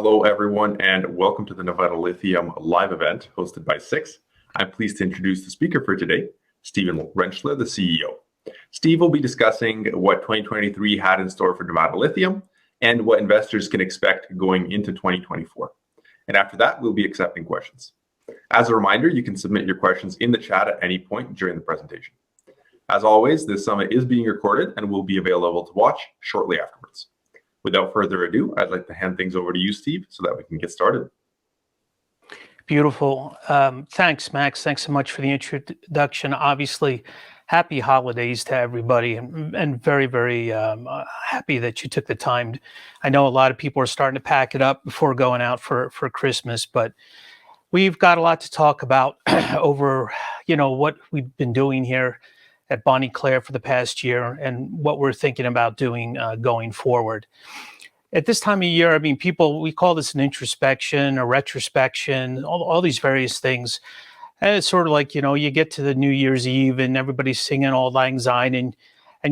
hello everyone, and welcome to the Nevada Lithium live event hosted by Six. I'm pleased to introduce the speaker for today, Stephen Rentschler, the CEO. Steve will be discussing what 2023 had in store for Nevada Lithium and what investors can expect going into 2024. And after that, we'll be accepting questions. As a reminder, you can submit your questions in the chat at any point during the presentation. As always, this summit is being recorded and will be available to watch shortly afterwards. Without further ado, I'd like to hand things over to you, Steve, so that we can get started. Beautiful. Thanks, Max. Thanks so much for the introduction. Obviously, happy holidays to everybody, and very, very happy that you took the time. I know a lot of people are starting to pack it up before going out for Christmas, but we've got a lot to talk about over, what we've been doing here at Bonnie Claire for the past year and what we're thinking about doing going forward. At this time of year, I mean, we call this an introspection, a retrospection, all these various things. And it's sort of like, you get to the New Year's Eve and everybody's singing Auld Lang Syne, and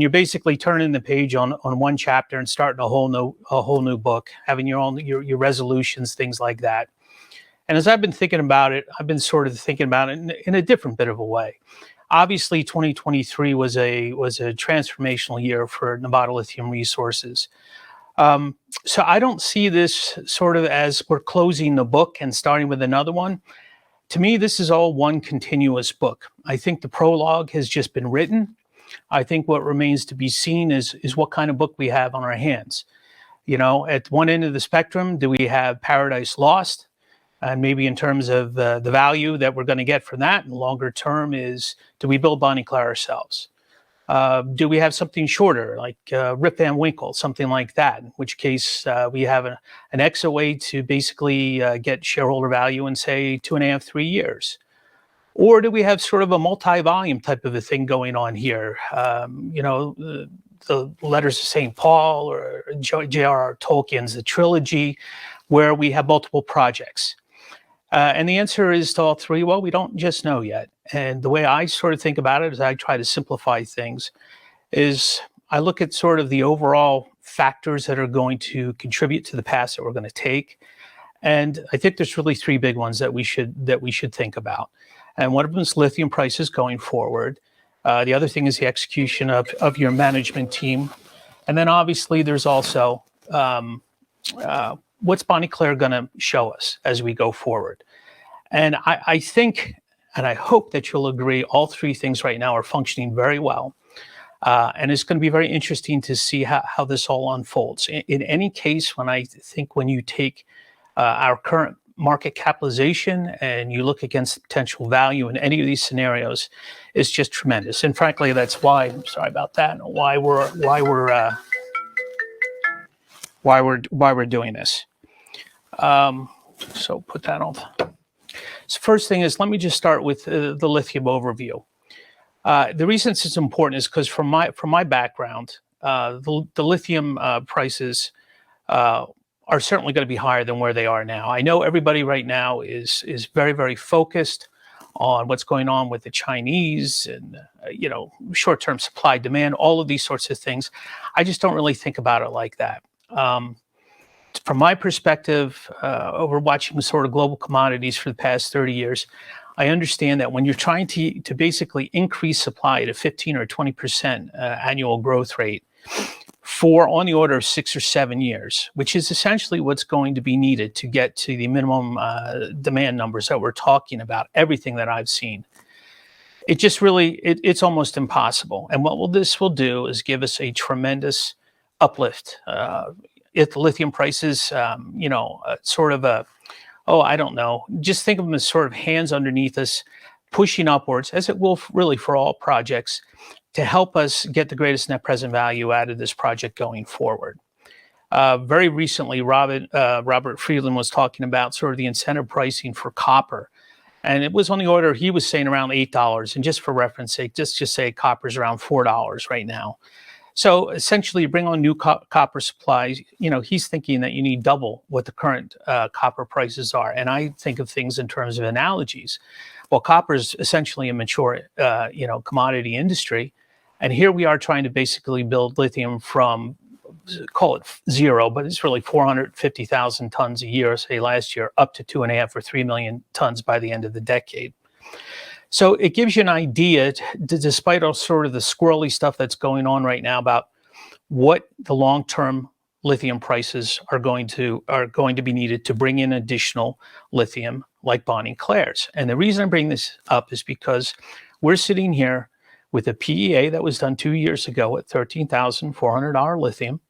you're basically turning the page on one chapter and starting a whole new book, having your resolutions, things like that. And as I've been thinking about it, I've been sort of thinking about it in a different bit of a way. Obviously, 2023 was a transformational year for Nevada Lithium Resources. So I don't see this sort of as we're closing the book and starting with another one. To me, this is all one continuous book. I think the prologue has just been written. I think what remains to be seen is what kind of book we have on our hands. At one end of the spectrum, do we have Paradise Lost? And maybe in terms of the value that we're going to get from that, and longer term is, do we build Bonnie Claire ourselves? Do we have something shorter, like Rip Van Winkle, something like that, in which case we have an XOA to basically get shareholder value in, say, 2.5, 3 years? Or do we have sort of a multi-volume type of a thing going on here? The Letters of St. Paul or J.R.R. Tolkien's The Trilogy, where we have multiple projects. And the answer is to all three, well, we don't just know yet. And the way I sort of think about it is I try to simplify things, is I look at sort of the overall factors that are going to contribute to the path that we're going to take. And I think there's really three big ones that we should think about. And one of them is lithium prices going forward. The other thing is the execution of your management team. And then obviously there's also what's Bonnie Claire going to show us as we go forward? And I think, and I hope that you'll agree, all three things right now are functioning very well. And it's going to be very interesting to see how this all unfolds. In any case, when you take our current market capitalization and you look against the potential value in any of these scenarios, it's just tremendous. And frankly, that's why, sorry about that, why we're doing this. So put that on. So first thing is, let me just start with the lithium overview. The reason this is important is because from my background, the lithium prices are certainly going to be higher than where they are now. I know everybody right now is very, very focused on what's going on with the Chinese and short-term supply demand, all of these sorts of things. I just don't really think about it like that. From my perspective, over watching sort of global commodities for the past 30 years, I understand that when you're trying to basically increase supply at a 15 or 20% annual growth rate for on the order of 6 or 7 years, which is essentially what's going to be needed to get to the minimum demand numbers that we're talking about, everything that I've seen, it just really, it's almost impossible. And what this will do is give us a tremendous uplift. If the lithium prices, sort of I don't know, just think of them as sort of hands underneath us, pushing upwards, as it will really for all projects, to help us get the greatest net present value out of this project going forward. Very recently, Robert Friedland was talking about sort of the incentive pricing for copper. And it was on the order, he was saying around $8. And just for reference sake, just say copper's around $4 right now. So essentially, you bring on new copper supplies. He's thinking that you need double what the current copper prices are. And I think of things in terms of analogies. Well, copper is essentially a mature, commodity industry. And here we are trying to basically build lithium from call it zero, but it's really 450,000 tons a year, say last year, up to 2.5 or 3 million tons by the end of the decade. So it gives you an idea, despite all sort of the squirrely stuff that's going on right now, about what the long-term lithium prices are going to be needed to bring in additional lithium like Bonnie Claire's. And the reason I bring this up is because we're sitting here with a PEA that was done 2 years ago at $13,400 lithium,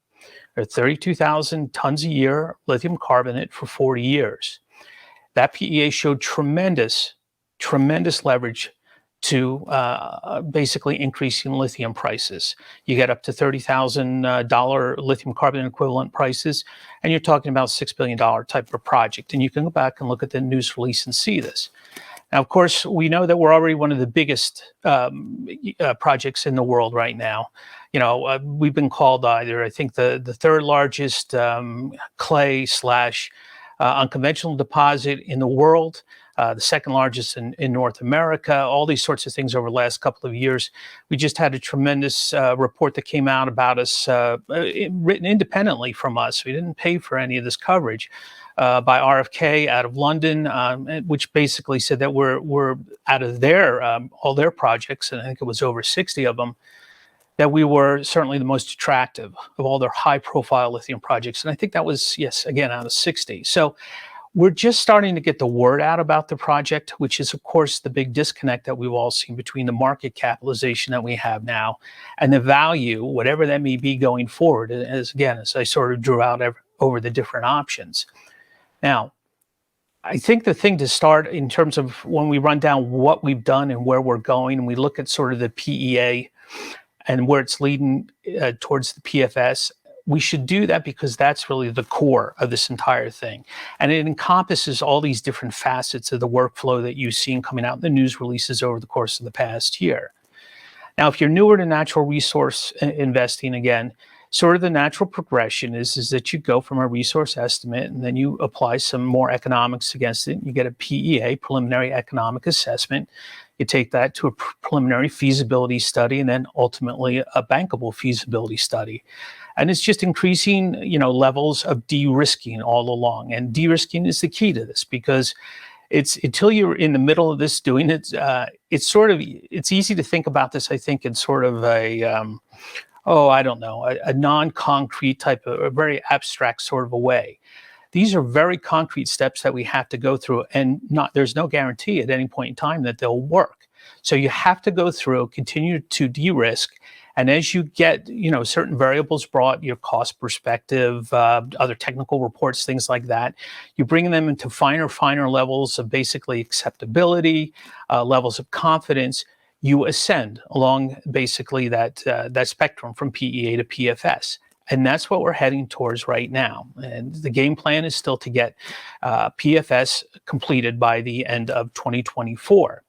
or 32,000 tons a year lithium carbonate for 40 years. That PEA showed tremendous leverage to basically increasing lithium prices. You get up to $30,000 lithium carbonate equivalent prices, and you're talking about $6 billion type of project. And you can go back and look at the news release and see this. Now, of course, we know that we're already one of the biggest projects in the world right now. You know, we've been called either, I think, the third largest clay / unconventional deposit in the world, the second largest in North America, all these sorts of things over the last couple of years. We just had a tremendous report that came out about us, written independently from us. We didn't pay for any of this coverage, by RFK out of London, which basically said that we're out of their all their projects, and I think it was over 60 of them, that we were certainly the most attractive of all their high-profile lithium projects. And I think that was, yes, again, out of 60. So we're just starting to get the word out about the project, which is, of course, the big disconnect that we've all seen between the market capitalization that we have now and the value, whatever that may be going forward, as I sort of drew out over the different options. Now, I think the thing to start in terms of when we run down what we've done and where we're going, and we look at sort of the PEA and where it's leading towards the PFS, we should do that because that's really the core of this entire thing. And it encompasses all these different facets of the workflow that you've seen coming out in the news releases over the course of the past year. Now, if you're newer to natural resource investing, again, sort of the natural progression is that you go from a resource estimate and then you apply some more economics against it. You get a PEA, preliminary economic assessment. You take that to a preliminary feasibility study and then ultimately a bankable feasibility study. And it's just increasing, levels of de-risking all along. And de-risking is the key to this because it's until you're in the middle of this doing it, it's easy to think about this, I think, in sort of a non-concrete type of, a very abstract sort of a way. These are very concrete steps that we have to go through, and there's no guarantee at any point in time that they'll work. So you have to go through, continue to de-risk, and as you get, certain variables brought, your cost perspective, other technical reports, things like that, you bring them into finer levels of basically acceptability, levels of confidence. You ascend along basically that spectrum from PEA to PFS. And that's what we're heading towards right now. And the game plan is still to get PFS completed by the end of 2024.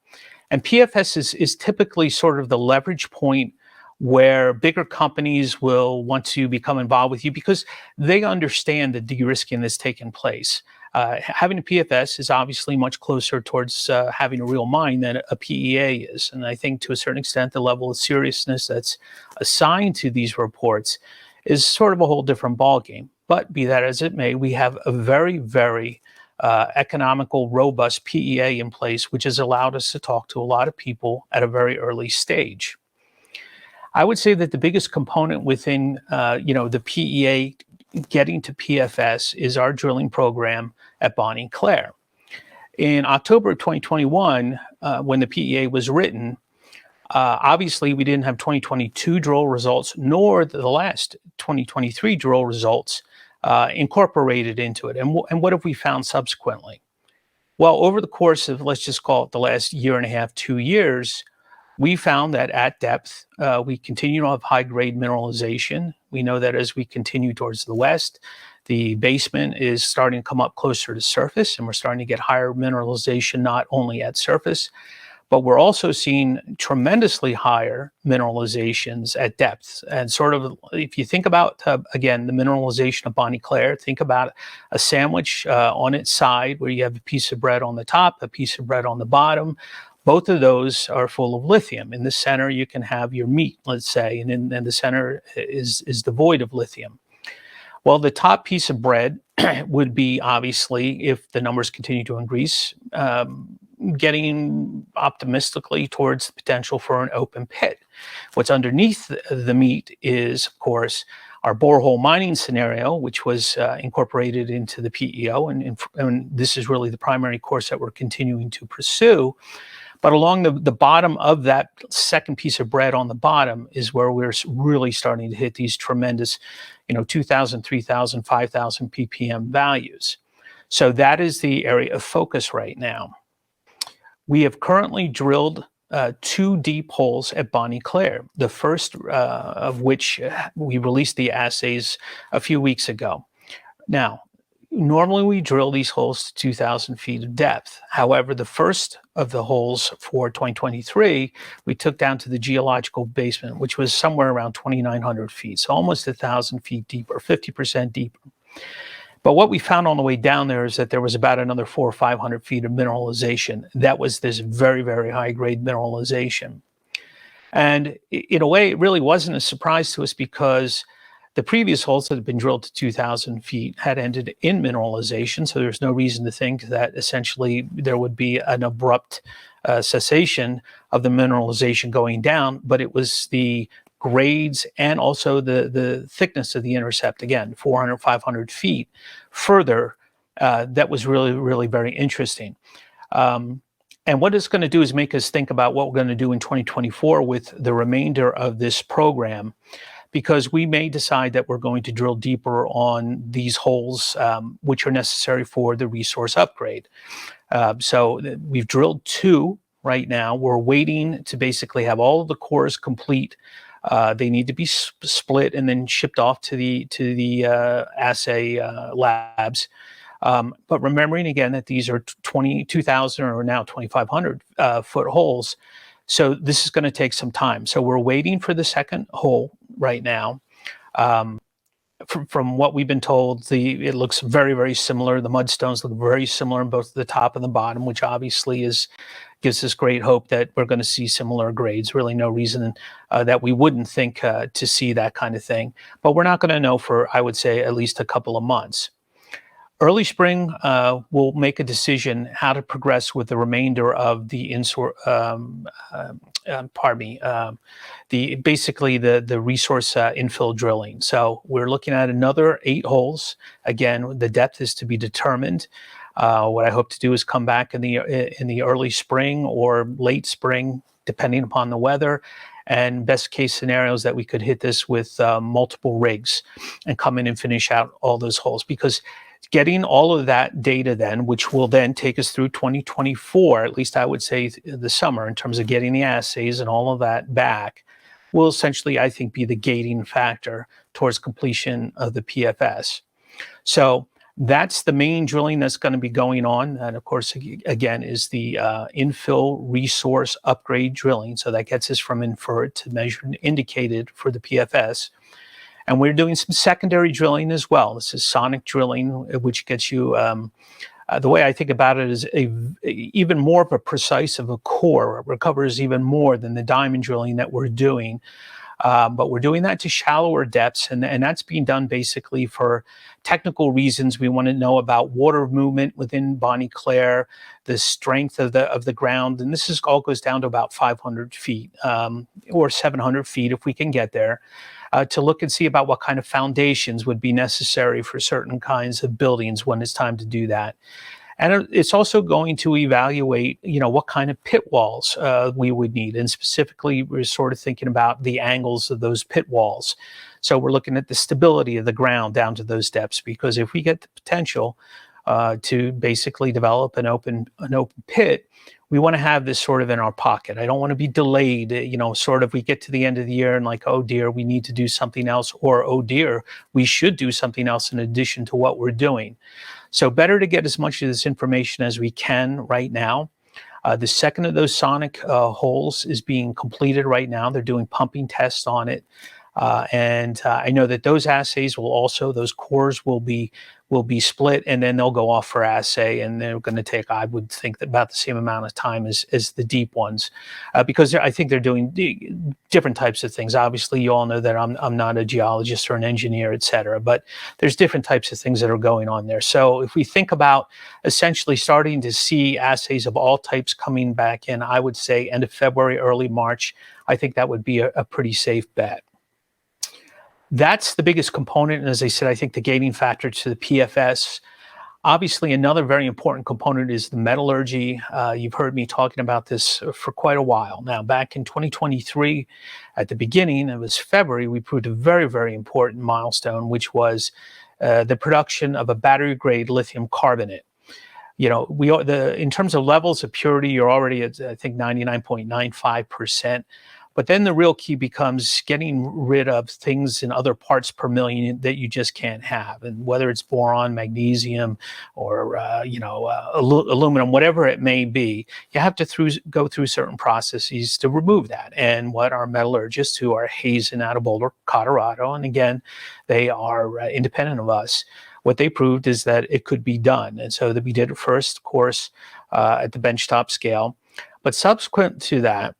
And PFS is typically sort of the leverage point where bigger companies will want to become involved with you because they understand the de-risking that's taken place. Having a PFS is obviously much closer towards having a real mine than a PEA is. And I think to a certain extent, the level of seriousness that's assigned to these reports is sort of a whole different ballgame. But be that as it may, we have a very, very economical, robust PEA in place, which has allowed us to talk to a lot of people at a very early stage. I would say that the biggest component within, the PEA getting to PFS is our drilling program at Bonnie Claire. In October of 2021, when the PEA was written, obviously we didn't have 2022 drill results, nor the last 2023 drill results incorporated into it. And what have we found subsequently? Well, over the course of, let's just call it the last year and a half, 2 years, we found that at depth, we continue to have high-grade mineralization. We know that as we continue towards the west, the basement is starting to come up closer to surface, and we're starting to get higher mineralization not only at surface, but we're also seeing tremendously higher mineralizations at depth. And sort of, if you think about, again, the mineralization of Bonnie Claire, think about a sandwich on its side where you have a piece of bread on the top, a piece of bread on the bottom. Both of those are full of lithium. In the center, you can have your meat, let's say, and then the center is devoid of lithium. Well, the top piece of bread would be, obviously, if the numbers continue to increase, getting optimistically towards the potential for an open pit. What's underneath the meat is, of course, our borehole mining scenario, which was incorporated into the PEO, and this is really the primary course that we're continuing to pursue. But along the bottom of that second piece of bread on the bottom is where we're really starting to hit these tremendous, 2,000, 3,000, 5,000 ppm values. So that is the area of focus right now. We have currently drilled 2 deep holes at Bonnie Claire, the first of which we released the assays a few weeks ago. Now, normally we drill these holes to 2,000 feet of depth. However, the first of the holes for 2023, we took down to the geological basement, which was somewhere around 2,900 feet, so almost 1,000 feet deeper, 50% deeper. But what we found on the way down there is that there was about another 400 or 500 feet of mineralization. That was this very, very high-grade mineralization. And in a way, it really wasn't a surprise to us because the previous holes that had been drilled to 2,000 feet had ended in mineralization, so there's no reason to think that essentially there would be an abrupt cessation of the mineralization going down, but it was the grades and also the thickness of the intercept, again, 400, 500 feet further, that was really, really very interesting. And what it's going to do is make us think about what we're going to do in 2024 with the remainder of this program, because we may decide that we're going to drill deeper on these holes, which are necessary for the resource upgrade. So we've drilled 2 right now. We're waiting to basically have all of the cores complete. They need to be split and then shipped off to the assay labs. But remembering again that these are 22,000 or now 2,500 foot holes. So this is going to take some time. So we're waiting for the second hole right now. From what we've been told, it looks very, very similar. The mudstones look very similar in both the top and the bottom, which obviously gives us great hope that we're going to see similar grades. Really no reason that we wouldn't think to see that kind of thing. But we're not going to know for, I would say, at least a couple of months. Early spring, we'll make a decision how to progress with the remainder of the basically the resource infill drilling. So we're looking at another 8 holes. Again, the depth is to be determined. What I hope to do is come back in the early spring or late spring, depending upon the weather. And best case scenarios that we could hit this with multiple rigs and come in and finish out all those holes, because getting all of that data then, which will then take us through 2024, at least I would say the summer, in terms of getting the assays and all of that back, will essentially, I think, be the gating factor towards completion of the PFS. So that's the main drilling that's going to be going on. And of course, again, is the infill resource upgrade drilling. So that gets us from inferred to measured and indicated for the PFS. And we're doing some secondary drilling as well. This is sonic drilling, which gets you, the way I think about it is even more of a precise of a core. It recovers even more than the diamond drilling that we're doing. But we're doing that to shallower depths, and that's being done basically for technical reasons. We want to know about water movement within Bonnie Claire, the strength of the ground, and this all goes down to about 500 feet or 700 feet if we can get there. To look and see about what kind of foundations would be necessary for certain kinds of buildings when it's time to do that. And it's also going to evaluate, what kind of pit walls we would need. And specifically, we're sort of thinking about the angles of those pit walls. So we're looking at the stability of the ground down to those depths, because if we get the potential to basically develop an open pit, we want to have this sort of in our pocket. I don't want to be delayed, sort of we get to the end of the year and like, oh dear, we need to do something else, or oh dear, we should do something else in addition to what we're doing. So better to get as much of this information as we can right now. The second of those sonic holes is being completed right now. They're doing pumping tests on it. And I know that those assays will also, those cores will be will be split, and then they'll go off for assay, and they're going to take, I would think, about the same amount of time as the deep ones, because I think they're doing different types of things. Obviously, you all know that I'm not a geologist or an engineer, et cetera, but there's different types of things that are going on there. So if we think about essentially starting to see assays of all types coming back in, I would say end of February, early March, I think that would be a pretty safe bet. That's the biggest component. And as I said, I think the gating factor to the PFS. Obviously, another very important component is the metallurgy. You've heard me talking about this for quite a while. Now, back in 2023, at the beginning, it was February, we proved a very, very important milestone, which was the production of a battery-grade lithium carbonate. You know, in terms of levels of purity, you're already at, I think, 99.95%. But then the real key becomes getting rid of things in other parts per million that you just can't have. And whether it's boron, magnesium, or, aluminum, whatever it may be, you have to go through certain processes to remove that. And what our metallurgists, who are Hazen out of Boulder, Colorado, and again, they are independent of us, what they proved is that it could be done. And so that we did it first, of course, at the benchtop scale. But subsequent to that,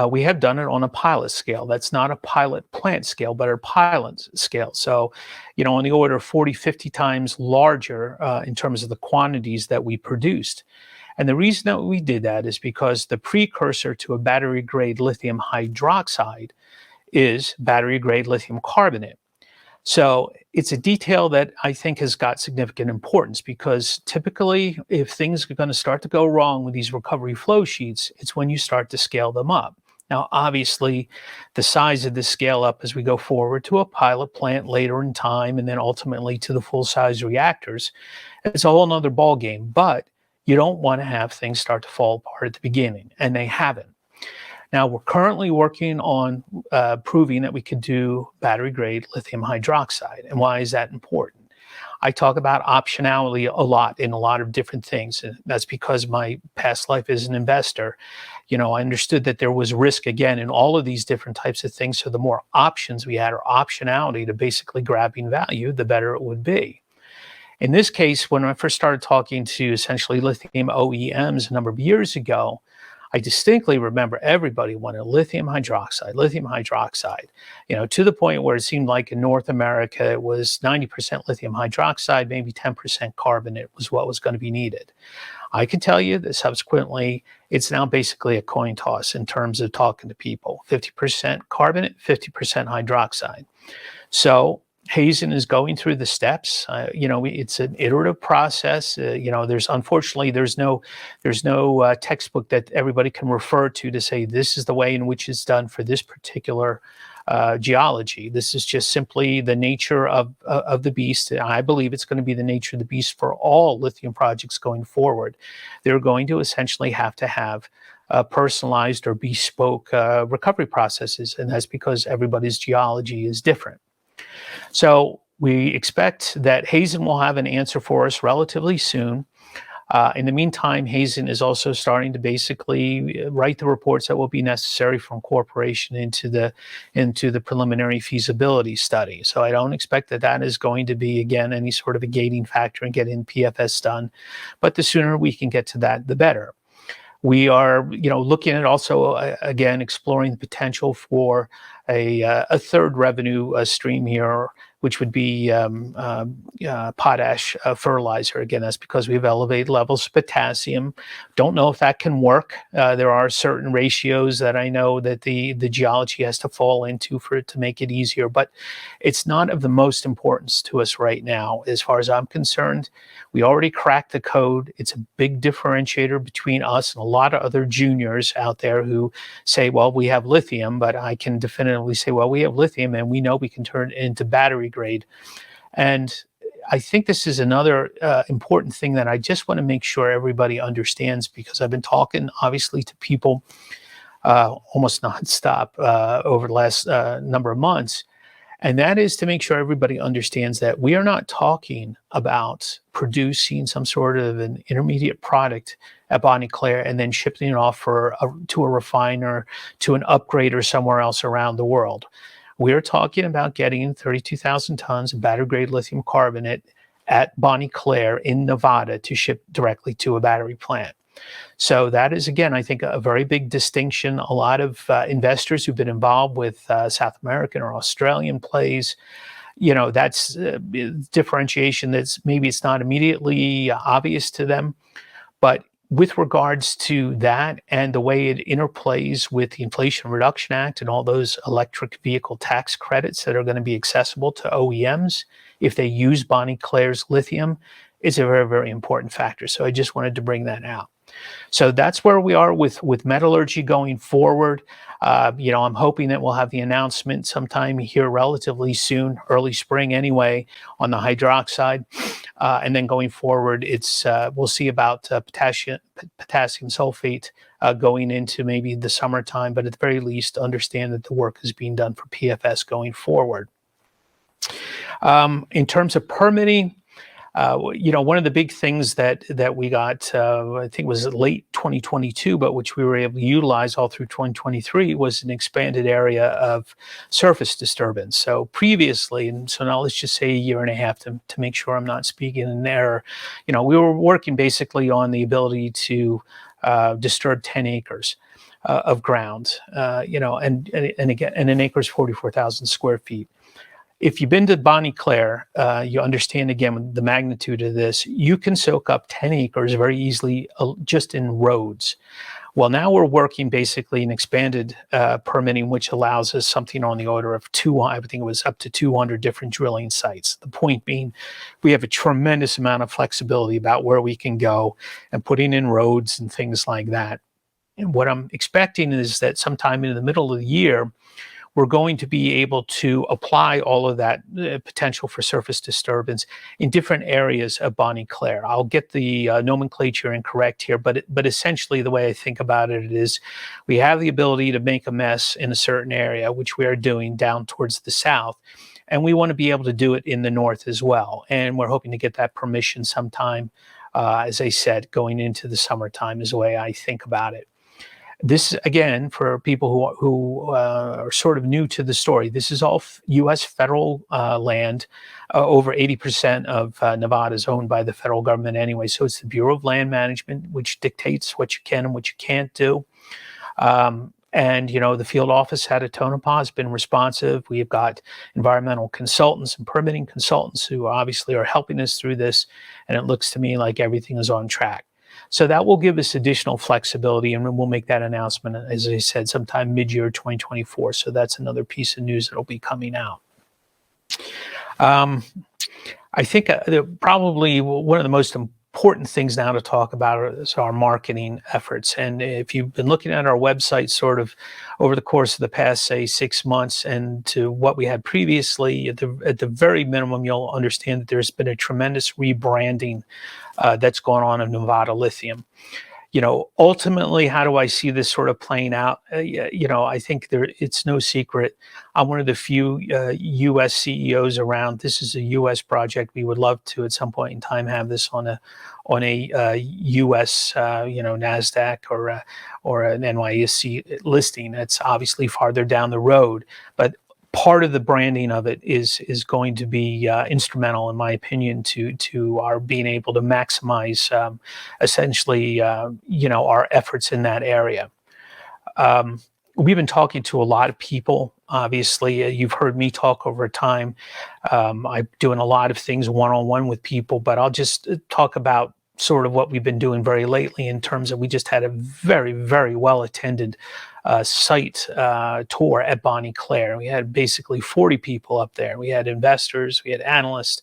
we have done it on a pilot scale. That's not a pilot plant scale, but a pilot scale. So, you know, on the order of 40, 50 times larger in terms of the quantities that we produced. And the reason that we did that is because the precursor to a battery-grade lithium hydroxide is battery-grade lithium carbonate. So it's a detail that I think has got significant importance, because typically if things are going to start to go wrong with these recovery flow sheets, it's when you start to scale them up. Now, obviously, the size of the scale up as we go forward to a pilot plant later in time, and then ultimately to the full-size reactors, it's a whole nother ballgame. But you don't want to have things start to fall apart at the beginning, and they haven't. Now, we're currently working on proving that we could do battery-grade lithium hydroxide. And why is that important? I talk about optionality a lot in a lot of different things, and that's because my past life as an investor, you know, I understood that there was risk, again, in all of these different types of things. So the more options we had, or optionality to basically grabbing value, the better it would be. In this case, when I first started talking to essentially lithium OEMs a number of years ago, I distinctly remember everybody wanted lithium hydroxide, you know, to the point where it seemed like in North America, it was 90% lithium hydroxide, maybe 10% carbonate was what was going to be needed. I can tell you that subsequently, it's now basically a coin toss in terms of talking to people, 50% carbonate, 50% hydroxide. So Hazen is going through the steps. You know, it's an iterative process. You know, unfortunately there's no textbook that everybody can refer to say this is the way in which it's done for this particular geology. This is just simply the nature of the beast. I believe it's going to be the nature of the beast for all lithium projects going forward. They're going to essentially have to have personalized or bespoke recovery processes, and that's because everybody's geology is different. So we expect that Hazen will have an answer for us relatively soon. In the meantime, Hazen is also starting to basically write the reports that will be necessary for incorporation into the preliminary feasibility study. So I don't expect that is going to be, again, any sort of a gating factor in getting PFS done. But the sooner we can get to that, the better. We are, you know, looking at also, again, exploring the potential for a third revenue stream here, which would be potash fertilizer. Again, that's because we have elevated levels of potassium. Don't know if that can work. There are certain ratios that I know that the geology has to fall into for it to make it easier, but it's not of the most importance to us right now. As far as I'm concerned, we already cracked the code. It's a big differentiator between us and a lot of other juniors out there who say, well, we have lithium, but I can definitively say, well, we have lithium and we know we can turn it into battery grade. And I think this is another important thing that I just want to make sure everybody understands, because I've been talking obviously to people almost nonstop over the last number of months. And that is to make sure everybody understands that we are not talking about producing some sort of an intermediate product at Bonnie Claire and then shipping it off to a refiner, to an upgrader somewhere else around the world. We're talking about getting 32,000 tons of battery-grade lithium carbonate at Bonnie Claire in Nevada to ship directly to a battery plant. So that is, again, I think, a very big distinction. A lot of investors who've been involved with South American or Australian plays, that's differentiation that's maybe it's not immediately obvious to them. But with regards to that and the way it interplays with the Inflation Reduction Act and all those electric vehicle tax credits that are going to be accessible to OEMs if they use Bonnie Claire's lithium, is a very, very important factor. So I just wanted to bring that out. So that's where we are with metallurgy going forward. I'm hoping that we'll have the announcement sometime here relatively soon, early spring anyway, on the hydroxide. And then going forward, we'll see about potassium sulfate going into maybe the summertime, but at the very least, understand that the work is being done for PFS going forward. In terms of permitting, one of the big things that we got, I think it was late 2022, but which we were able to utilize all through 2023, was an expanded area of surface disturbance. So previously, and so now let's just say a year and a half to make sure I'm not speaking in error, we were working basically on the ability to disturb 10 acres of ground, and again, and an acre is 44,000 square feet. If you've been to Bonnie Claire, you understand, again, the magnitude of this. You can soak up 10 acres very easily just in roads. Well, now we're working basically in expanded permitting, which allows us something on the order of I think it was up to 200 different drilling sites. The point being, we have a tremendous amount of flexibility about where we can go and putting in roads and things like that. And what I'm expecting is that sometime in the middle of the year, we're going to be able to apply all of that potential for surface disturbance in different areas of Bonnie Claire. I'll get the nomenclature incorrect here, but essentially the way I think about it is we have the ability to make a mess in a certain area, which we are doing down towards the south, and we want to be able to do it in the north as well. And we're hoping to get that permission sometime, as I said, going into the summertime is the way I think about it. This, again, for people who are sort of new to the story, this is all U.S. federal land. Over 80% of Nevada is owned by the federal government anyway. So it's the Bureau of Land Management, which dictates what you can and what you can't do. And, the field office out of Tonopah has been responsive. We've got environmental consultants and permitting consultants who obviously are helping us through this. And it looks to me like everything is on track. So that will give us additional flexibility, and we'll make that announcement, as I said, sometime mid-year 2024. So that's another piece of news that will be coming out. I think probably one of the most important things now to talk about is our marketing efforts. And if you've been looking at our website sort of over the course of the past, say, 6 months and to what we had previously, at the very minimum, you'll understand that there's been a tremendous rebranding that's going on in Nevada Lithium. Ultimately, how do I see this sort of playing out? I think it's no secret. I'm one of the few U.S. CEOs around. This is a U.S. project. We would love to, at some point in time, have this on a U.S. NASDAQ or an NYSE listing. That's obviously farther down the road, but part of the branding of it is going to be instrumental, in my opinion, to our being able to maximize essentially our efforts in that area. We've been talking to a lot of people. Obviously, you've heard me talk over time. I'm doing a lot of things one-on-one with people, but I'll just talk about sort of what we've been doing very lately in terms of we just had a very, very well-attended site tour at Bonnie Claire. We had basically 40 people up there. We had investors, we had analysts,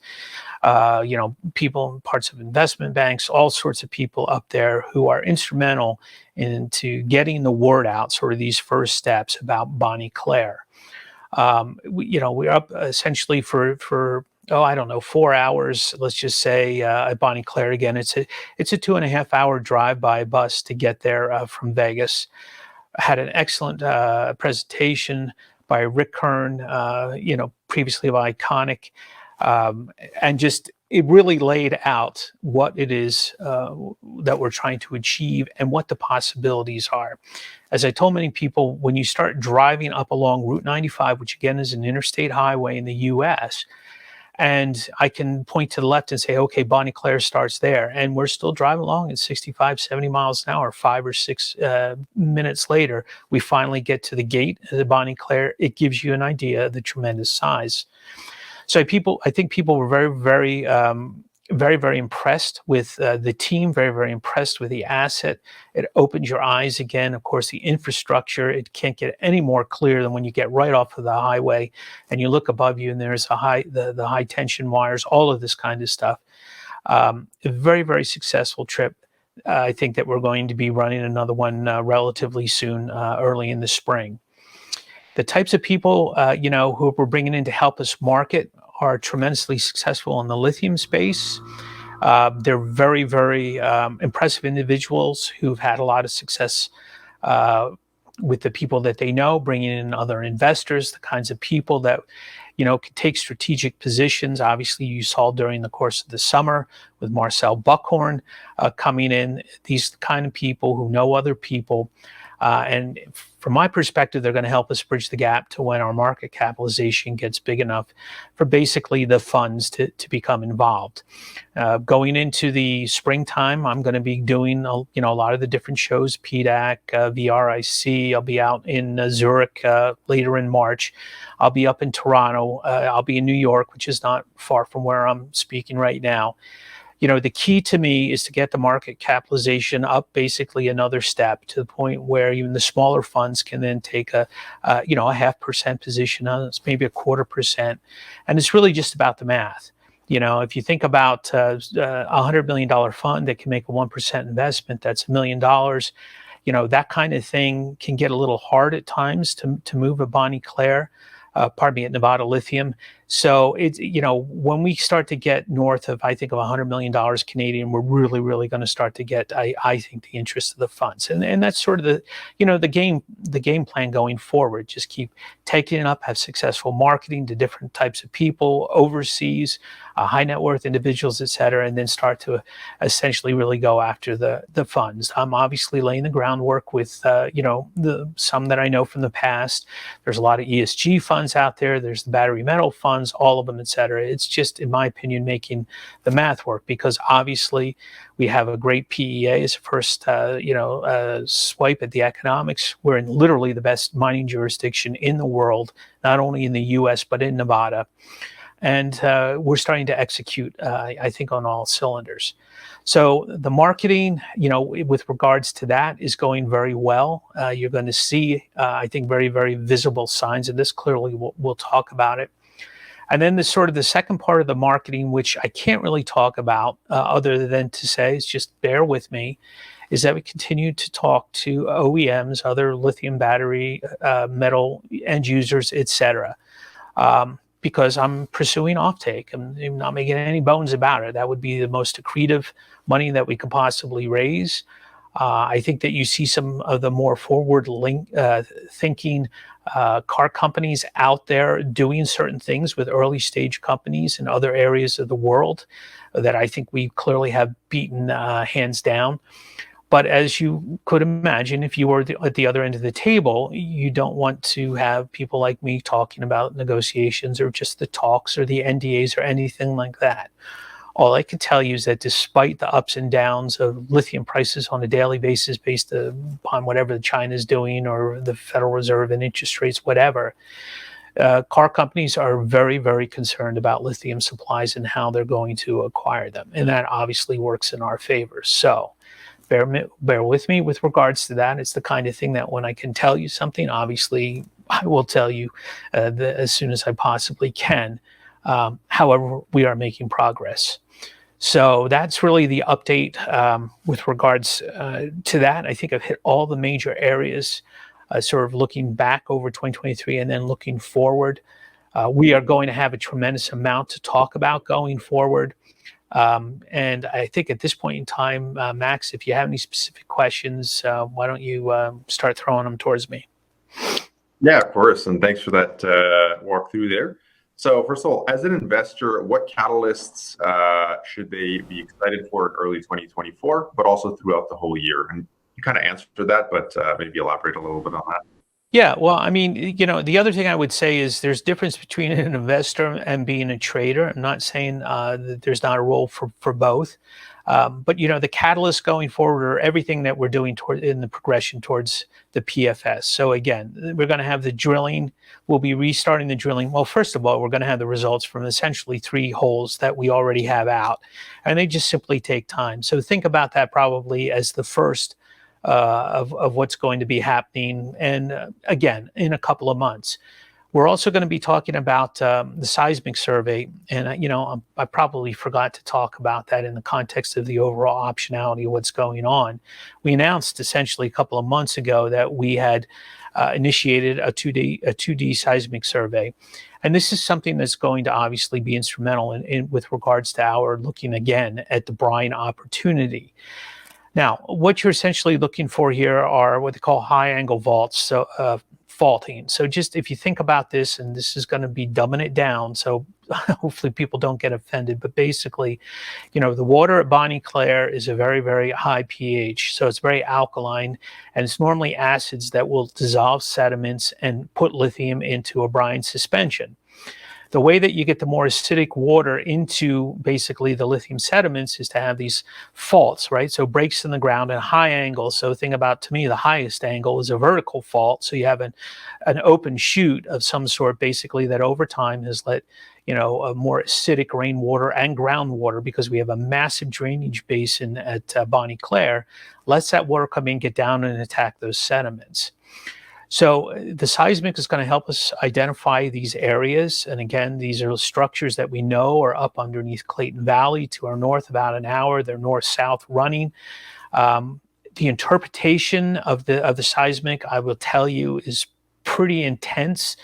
people, parts of investment banks, all sorts of people up there who are instrumental into getting the word out, sort of these first steps about Bonnie Claire. We're up essentially for 4 hours, let's just say, at Bonnie Claire. Again, it's a 2.5 hour drive by bus to get there from Vegas. Had an excellent presentation by Rick Kern, previously of Iconic, and just it really laid out what it is that we're trying to achieve and what the possibilities are. As I told many people, when you start driving up along Route 95, which again is an interstate highway in the U.S., And I can point to the left and say, okay, Bonnie Claire starts there. And we're still driving along at 65, 70 miles an hour. 5 or 6 minutes later, we finally get to the gate of the Bonnie Claire. It gives you an idea of the tremendous size. So I think people were very impressed with the team, very impressed with the asset. It opens your eyes again. Of course, the infrastructure, it can't get any more clear than when you get right off of the highway and you look above you and there's the high tension wires, all of this kind of stuff. A very successful trip. I think that we're going to be running another one relatively soon, early in the spring. The types of people, who we're bringing in to help us market are tremendously successful in the lithium space. They're very impressive individuals who've had a lot of success with the people that they know, bringing in other investors, the kinds of people that, can take strategic positions. Obviously, you saw during the course of the summer with Marcel Buckhorn coming in. These are the kind of people who know other people. And from my perspective, they're going to help us bridge the gap to when our market capitalization gets big enough for basically the funds to become involved. Going into the springtime, I'm going to be doing a lot of the different shows, PDAC, VRIC. I'll be out in Zurich later in March. I'll be up in Toronto. I'll be in New York, which is not far from where I'm speaking right now. The key to me is to get the market capitalization up basically another step to the point where even the smaller funds can then take a 0.5% position on it, maybe 1/4%. And it's really just about the math. If you think about a $100 million fund that can make a 1% investment, that's $1 million. That kind of thing can get a little hard at times to move a Bonnie Claire. At Nevada Lithium. So it's, when we start to get north of, I think, of $100 million Canadian, we're really going to start to get, I think, the interest of the funds. And that's sort of the game plan going forward. Just keep taking it up, have successful marketing to different types of people overseas, high net worth individuals, et cetera, and then start to essentially really go after the funds. I'm obviously laying the groundwork with, some that I know from the past. There's a lot of ESG funds out there. There's the battery metal funds, all of them, et cetera. It's just, in my opinion, making the math work, because obviously we have a great PEA as a first, swipe at the economics. We're in literally the best mining jurisdiction in the world, not only in the U.S., but in Nevada. And we're starting to execute, I think, on all cylinders. So the marketing, with regards to that, is going very well. You're going to see, I think, very visible signs of this. Clearly, we'll talk about it. And then the second part of the marketing, which I can't really talk about other than to say, is just bear with me, is that we continue to talk to OEMs, other lithium battery metal end users, et cetera. Because I'm pursuing offtake. I'm not making any bones about it. That would be the most accretive money that we could possibly raise. I think that you see some of the more forward thinking car companies out there doing certain things with early stage companies in other areas of the world that I think we clearly have beaten hands down. But as you could imagine, if you were at the other end of the table, you don't want to have people like me talking about negotiations or just the talks or the NDAs or anything like that. All I can tell you is that despite the ups and downs of lithium prices on a daily basis based upon whatever China is doing or the Federal Reserve and interest rates, whatever, car companies are very concerned about lithium supplies and how they're going to acquire them. And that obviously works in our favor. So bear with me with regards to that. It's the kind of thing that when I can tell you something, obviously I will tell you as soon as I possibly can. However, we are making progress. So that's really the update with regards to that. I think I've hit all the major areas, sort of looking back over 2023 and then looking forward. We are going to have a tremendous amount to talk about going forward. And I think at this point in time, Max, if you have any specific questions, why don't you start throwing them towards me? Yeah, of course. And thanks for that walkthrough there. So first of all, as an investor, what catalysts should they be excited for in early 2024, but also throughout the whole year? And you kind of answered that, but maybe elaborate a little bit on that. Yeah, well, I mean, the other thing I would say is there's difference between an investor and being a trader. I'm not saying that there's not a role for both, but the catalyst going forward are everything that we're doing toward in the progression towards the PFS. So again, we're going to have the drilling. We'll be restarting the drilling. Well, first of all, we're going to have the results from essentially 3 holes that we already have out, and they just simply take time. So think about that probably as the first of what's going to be happening. And again, in a couple of months, we're also going to be talking about the seismic survey. And, I probably forgot to talk about that in the context of the overall optionality of what's going on. We announced essentially a couple of months ago that we had initiated a 2D seismic survey. And this is something that's going to obviously be instrumental with regards to our looking again at the brine opportunity. Now, what you're essentially looking for here are what they call high angle vaults, so faulting. So just if you think about this, and this is going to be dumbing it down, so hopefully people don't get offended, but basically, the water at Bonnie Claire is a very, very high pH, so it's very alkaline, and it's normally acids that will dissolve sediments and put lithium into a brine suspension. The way that you get the more acidic water into basically the lithium sediments is to have these faults, right? So breaks in the ground at high angles. So think about, to me, the highest angle is a vertical fault. So you have an open chute of some sort, basically, that over time has let a more acidic rainwater and groundwater, because we have a massive drainage basin at Bonnie Claire, lets that water come in, get down, and attack those sediments. So the seismic is going to help us identify these areas. And again, these are structures that we know are up underneath Clayton Valley to our north about an hour. They're north-south running. The interpretation of the seismic, I will tell you, is pretty intense.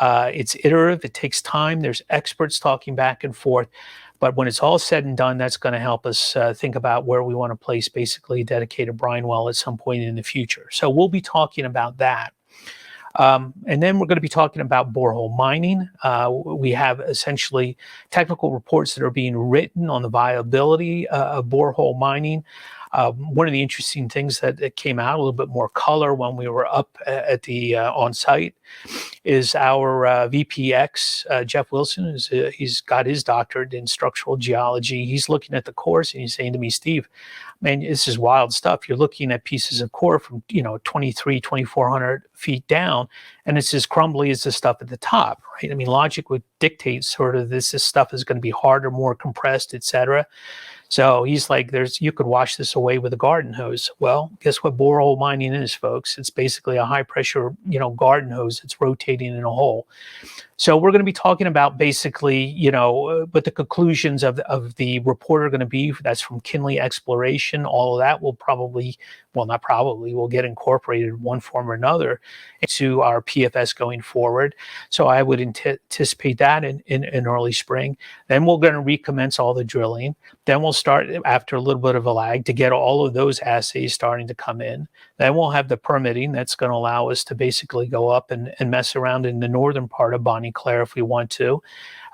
It's iterative. It takes time. There's experts talking back and forth. But when it's all said and done, that's going to help us think about where we want to place basically a dedicated brine well at some point in the future. So we'll be talking about that. And then we're going to be talking about borehole mining. We have essentially technical reports that are being written on the viability of borehole mining. One of the interesting things that came out, a little bit more color when we were up at the on-site, is our VPX, Jeff Wilson. He's got his doctorate in structural geology. He's looking at the cores and he's saying to me, Steve, man, this is wild stuff. You're looking at pieces of core from 2,400 feet down, and it's as crumbly as the stuff at the top, right? I mean, logic would dictate sort of this stuff is going to be harder, more compressed, etc. So he's like, you could wash this away with a garden hose. Well, guess what borehole mining is, folks? It's basically a high pressure, garden hose that's rotating in a hole. So we're going to be talking about basically, what the conclusions of the report are going to be. That's from Kinley Exploration. All of that will probably, well, not probably, will get incorporated in one form or another into our PFS going forward. So I would anticipate that in early spring. Then we're going to recommence all the drilling. Then we'll start, after a little bit of a lag, to get all of those assays starting to come in. Then we'll have the permitting that's going to allow us to basically go up and mess around in the northern part of Bonnie Claire if we want to.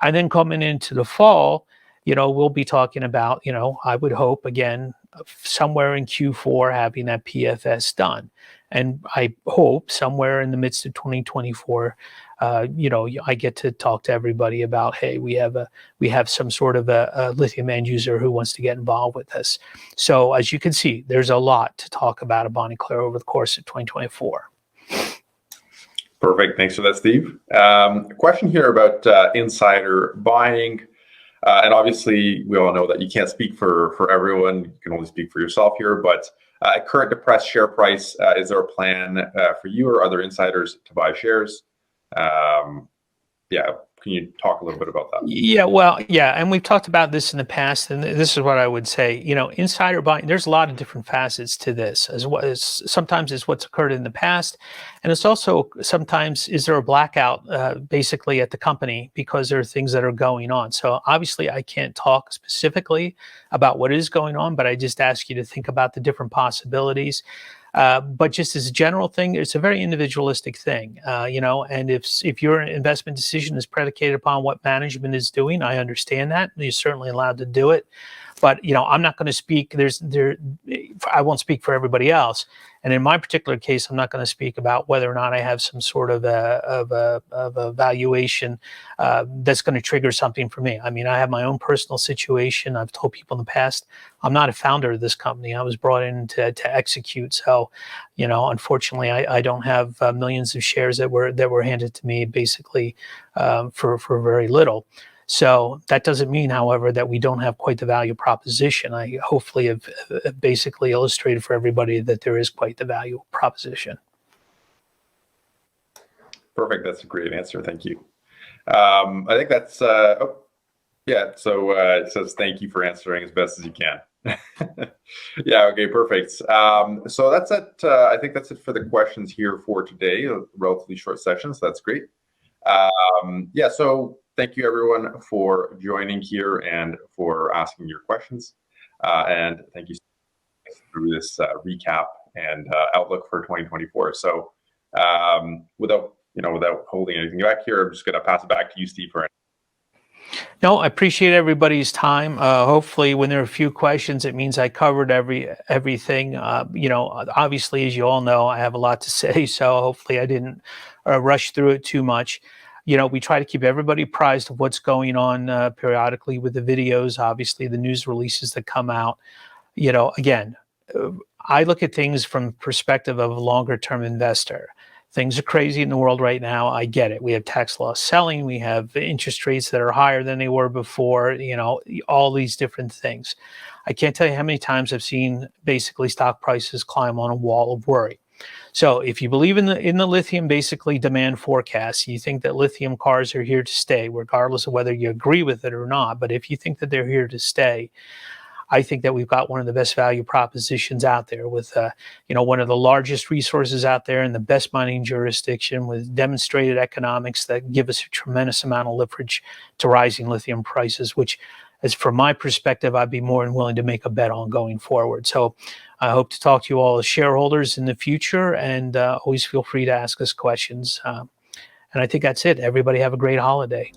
And then coming into the fall, we'll be talking about, I would hope, again, somewhere in Q4 having that PFS done. And I hope somewhere in the midst of 2024, I get to talk to everybody about, hey, we have some sort of a lithium end user who wants to get involved with us. So as you can see, there's a lot to talk about at Bonnie Claire over the course of 2024. Perfect. Thanks for that, Steve. A question here about insider buying. And obviously, we all know that you can't speak for everyone. You can only speak for yourself here. But at current depressed share price, is there a plan for you or other insiders to buy shares? Can you talk a little bit about that? Yeah, well, yeah, and we've talked about this in the past, and this is what I would say. Insider buying, there's a lot of different facets to this, as well as sometimes it's what's occurred in the past, and it's also sometimes, is there a blackout basically at the company because there are things that are going on. So obviously I can't talk specifically about what is going on, but I just ask you to think about the different possibilities. But just as a general thing, it's a very individualistic thing, and if your investment decision is predicated upon what management is doing, I understand that. You're certainly allowed to do it. But I'm not going to speak. I won't speak for everybody else. And in my particular case, I'm not going to speak about whether or not I have some sort of a valuation that's going to trigger something for me. I mean, I have my own personal situation. I've told people in the past, I'm not a founder of this company. I was brought in to execute. So, unfortunately, I don't have millions of shares that were handed to me basically for very little. So that doesn't mean, however, that we don't have quite the value proposition. I hopefully have basically illustrated for everybody that there is quite the value proposition. Perfect. That's a great answer. Thank you. I think that's, yeah. So it says, thank you for answering as best as you can. Yeah. Okay. Perfect. So that's it. I think that's it for the questions here for today. A relatively short session, so that's great. Yeah. So thank you everyone for joining here and for asking your questions. And thank you through this recap and outlook for 2024. So without holding anything back here, I'm just going to pass it back to you, Steve, for No, I appreciate everybody's time. Hopefully, when there are a few questions, it means I covered everything. Obviously, as you all know, I have a lot to say, so hopefully I didn't rush through it too much. We try to keep everybody apprised of what's going on periodically with the videos, obviously the news releases that come out. Again, I look at things from the perspective of a longer term investor. Things are crazy in the world right now. I get it. We have tax loss selling. We have interest rates that are higher than they were before, all these different things. I can't tell you how many times I've seen basically stock prices climb on a wall of worry. So if you believe in the lithium basically demand forecast, you think that lithium cars are here to stay, regardless of whether you agree with it or not. But if you think that they're here to stay, I think that we've got one of the best value propositions out there with, one of the largest resources out there in the best mining jurisdiction with demonstrated economics that give us a tremendous amount of leverage to rising lithium prices, which, as from my perspective, I'd be more than willing to make a bet on going forward. So I hope to talk to you all as shareholders in the future, and always feel free to ask us questions. And I think that's it. Everybody have a great holiday.